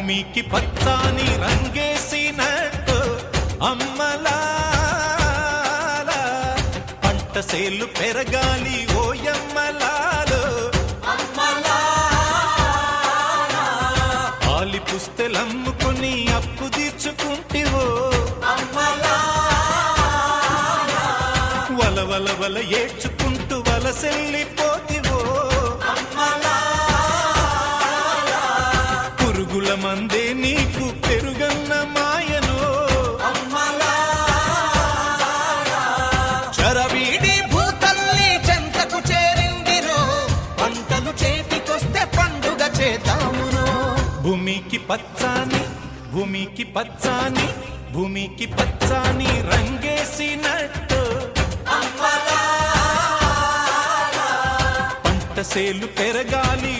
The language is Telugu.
భూమికి పచ్చాని రంగేసినట్టు అమ్మలాల పంట సేలు పెరగాలి ఓయమ్మలాలు ఆలి పుస్తెలమ్ముకొని అప్పు తీర్చుకుంటివో వల వల వల ఏడ్చుకుంటూ వలసెల్లిపోతివో పురుగుల మందే నీకు పెరుగన్న మాయను చరవీడి భూతల్లి చెంతకు చేరిందిరో పంటలు చేతికొస్తే పండుగ చేతామురో భూమికి పచ్చాని భూమికి పచ్చాని భూమికి పచ్చాని రంగేసినట్టు పంట సేలు పెరగాలి